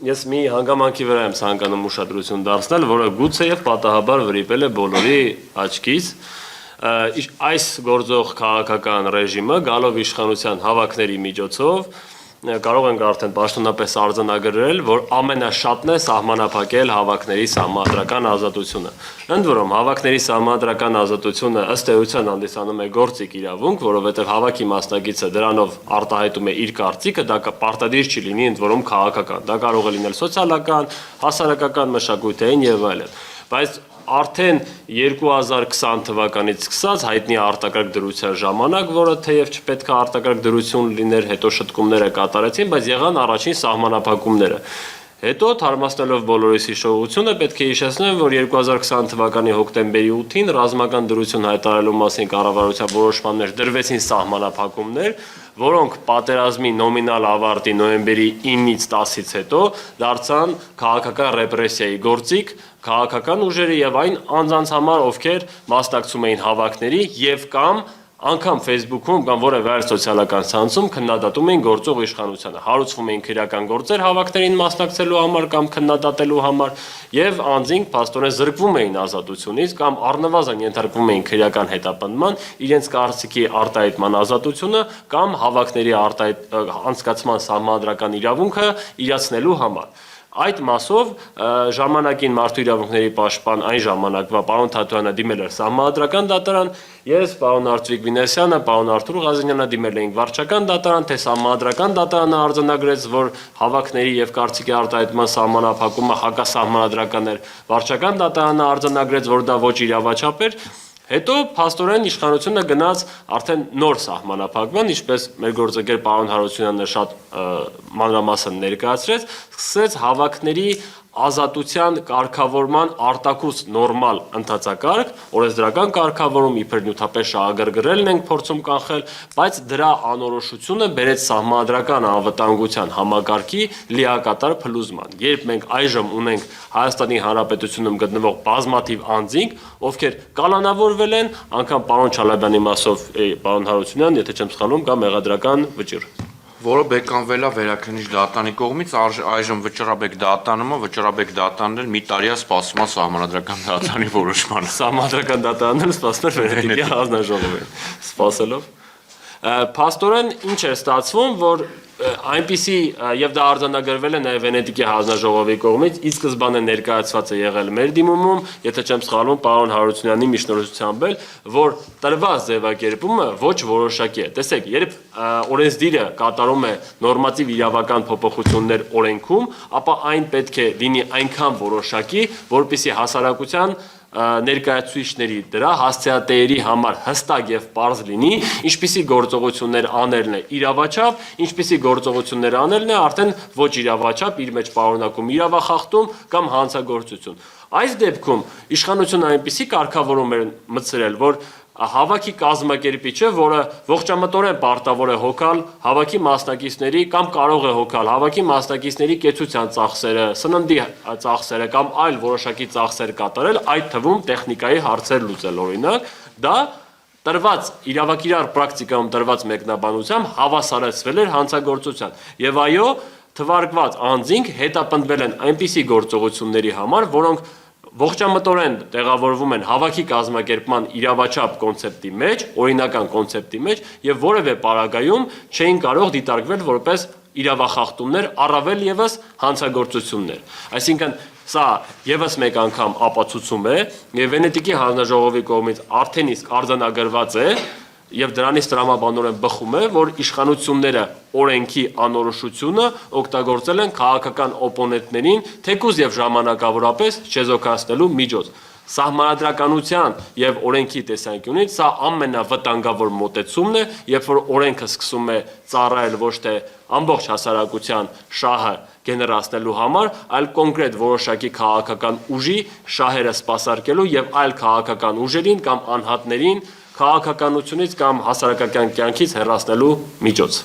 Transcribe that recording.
Ես մի հանգամանքի վրա եմ ցանկանում ուշադրություն դարձնել, որը գուցեև պատահաբար վրիպել է բոլորի աչքից։ Այս գործող քաղաքական ռեժիմը գալով իշխանության հավաքների միջոցով կարող ենք արդեն պաշտոնապես արձանագրել, որ ամենաշատն է սահմանափակել հավաքների սահմանադրական ազատությունը։ Ընդ որում, հավաքների սահմանադրական ազատությունը ըստ էության հանդիսանում է գործիք իրավունք, որովհետև հավաքի մասնակիցը դրանով արտահայտում է իր կարծիքը, դա պարտադիր չի լինի ընդ որում քաղաքական, դա կարող է լինել սոցիալական, հասարակական, մշակութային եւ այլն։ Բայց արդեն 2020 թվականից սկսած հայտնի արտակարգ դրության ժամանակ, որը թեև չպետք է արտակարգ դրություն լիներ, հետո շտկումները կատարեցին, բայց եղան առաջին սահմանափակումները։ Հետո թարմացնելով բոլորիս հիշողությունը պետք է հիշեցնեմ, որ 2020 թվականի հոկտեմբերի 8-ին ռազմական դրություն հայտարարելու մասին կառավարության որոշմաններ դրվեցին սահմանափակումներ, որոնք պատերազմի նոմինալ ավարտի նոյեմբերի 9-ից 10-ից հետո դարձան քաղաքական ռեպրեսիայի գործիք, քաղաքական ուժերի եւ այն անձանց համար, ովքեր մասնակցում էին հավաքների եւ կամ անգամ Facebook-ում կամ որևէ այլ սոցիալական ցանցում քննադատում էին գործող իշխանությանը, հարուցվում էին քրեական գործեր հավաքներին մասնակցելու համար կամ քննադատելու համար եւ անձինք փաստորեն զրկվում էին ազատությունից կամ առնվազն ենթարկվում էին քրեական հետապնդման, իրենց կարծիքի արտահայտման ազատությունը կամ հավաքների անցկացման սահմանադրական իրավունքը իրացնելու համար։ Այդ մասով ժամանակին մարդու իրավունքների պաշտպան այն ժամանակվա պարոն Թաթոյանը դիմել էր սահմանադրական դատարան, ես, պարոն Արծվիկ Վինեսյանը, պարոն Արթուր Ղազենյանը դիմել էինք վարչական դատարան, թե սահմանադրական դատարանը արձանագրեց, որ հավաքների եւ կարծիքի արտահայտման սահմանափակումը հակասահմանադրական էր, վարչական դատարանը արձանագրեց, որ դա ոչ իրավաչափ էր։ Հետո փաստորեն իշխանությունը գնաց արդեն նոր սահմանափակման, ինչպես մեր գործընկեր պարոն Հարությունյանը շատ մանրամասն ներկայացրեց, սկսեց հավաքների ազատության կարգավորման արտակուս նորմալ ընթացակարգ, օրենսդրական կարգավորում իբր նյութապես շահագրգռելն ենք փորձում կանխել, բայց դրա անորոշությունը բերեց սահմանադրական անվտանգության համակարգի լիակատար փլուզման։ Երբ մենք այժմ ունենք Հայաստանի Հանրապետությունում գտնվող բազմաթիվ անձինք, ովքեր կալանավորվել են, անգամ պարոն Չալաբյանի մասով, պարոն Հարությունյան, եթե չեմ սխալվում, կա մեղադրական վճիռ, որը բեկանվել է վերաքննիչ դատարանի կողմից, այժմ վճռաբեկ վճռաբեկ դատարանն էլ մի տարի է սպասում է սահմանադրական դատարանի որոշմանը։ Սահմանադրական դատարանն էլ սպասում է Վենետիկի հանձնաժողովին, սպասելով։ Փաստորեն ինչ է ստացվում, որ այնպիսի եւ դա արձանագրվել է նաեւ Վենետիկի հանձնաժողովի կողմից, ի սկզբանե ներկայացված է եղել մեր դիմումում, եթե չեմ սխալվում, պարոն Հարությունյանի միջնորդությամբ էլ, որ տրված ձևակերպումը ոչ որոշակի է։ Տեսեք, երբ օրենսդիրը կատարում է նորմատիվ իրավական փոփոխություններ օրենքում, ապա այն պետք է լինի այնքան որոշակի, որպեսզի հասարակության ներկայացուցիչների դրա հասցեատերերի համար հստակ եւ պարզ լինի, ինչպիսի գործողություններ անելն է իրավաչափ, ինչպիսի գործողություններ անելն է արդեն ոչ իրավաչափ, իր մեջ պարունակում իրավախախտում կամ հանցագործություն։ Այս դեպքում իշխանությունը այնպիսի կարգավորում էր մտցրել, որ հավաքի կազմակերպիչը, որը ողջամտորեն պարտավոր է հոգալ հավաքի մասնակիցների կամ կարող է հոգալ հավաքի մասնակիցների կեցության ծախսերը, սննդի ծախսերը կամ այլ որոշակի ծախսեր կատարել, այդ թվում տեխնիկայի հարցեր լուծել օրինակ, դա տրված իրավակիրառ պրակտիկայում տրված մեկնաբանությամբ հավասարեցվել էր հանցագործության։ Եվ այո, թվարկված անձինք հետապնդվել են այնպիսի գործողությունների համար, որոնք ողջամտորեն տեղավորվում են հավաքի կազմակերպման իրավաչափ կոնցեպտի մեջ, օրինական կոնցեպտի մեջ եւ որևէ պարագայում չէին կարող դիտարկվել որպես իրավախախտումներ, առավել եւս հանցագործություններ։ Այսինքն սա եւս մեկ անգամ ապացուցում է եւ Վենետիկի հանձնաժողովի կողմից արդեն իսկ արձանագրված է եւ դրանից տրամաբանորեն բխում է, որ իշխանությունները օրենքի անորոշությունը օգտագործել են քաղաքական օպոնենտներին թեկուզ եւ ժամանակավորապես չեզոքացնելու միջոց։ Սահմանադրականության եւ օրենքի տեսանկյունից սա ամենավտանգավոր մոտեցումն է, երբ որ օրենքը սկսում է ծառայել ոչ թե ամբողջ հասարակության շահը գեներացնելու համար, այլ կոնկրետ որոշակի քաղաքական ուժի շահերը սպասարկելու եւ այլ քաղաքական ուժերին կամ անհատներին քաղաքականությունից կամ հասարակական կյանքից հեռացնելու միջոց։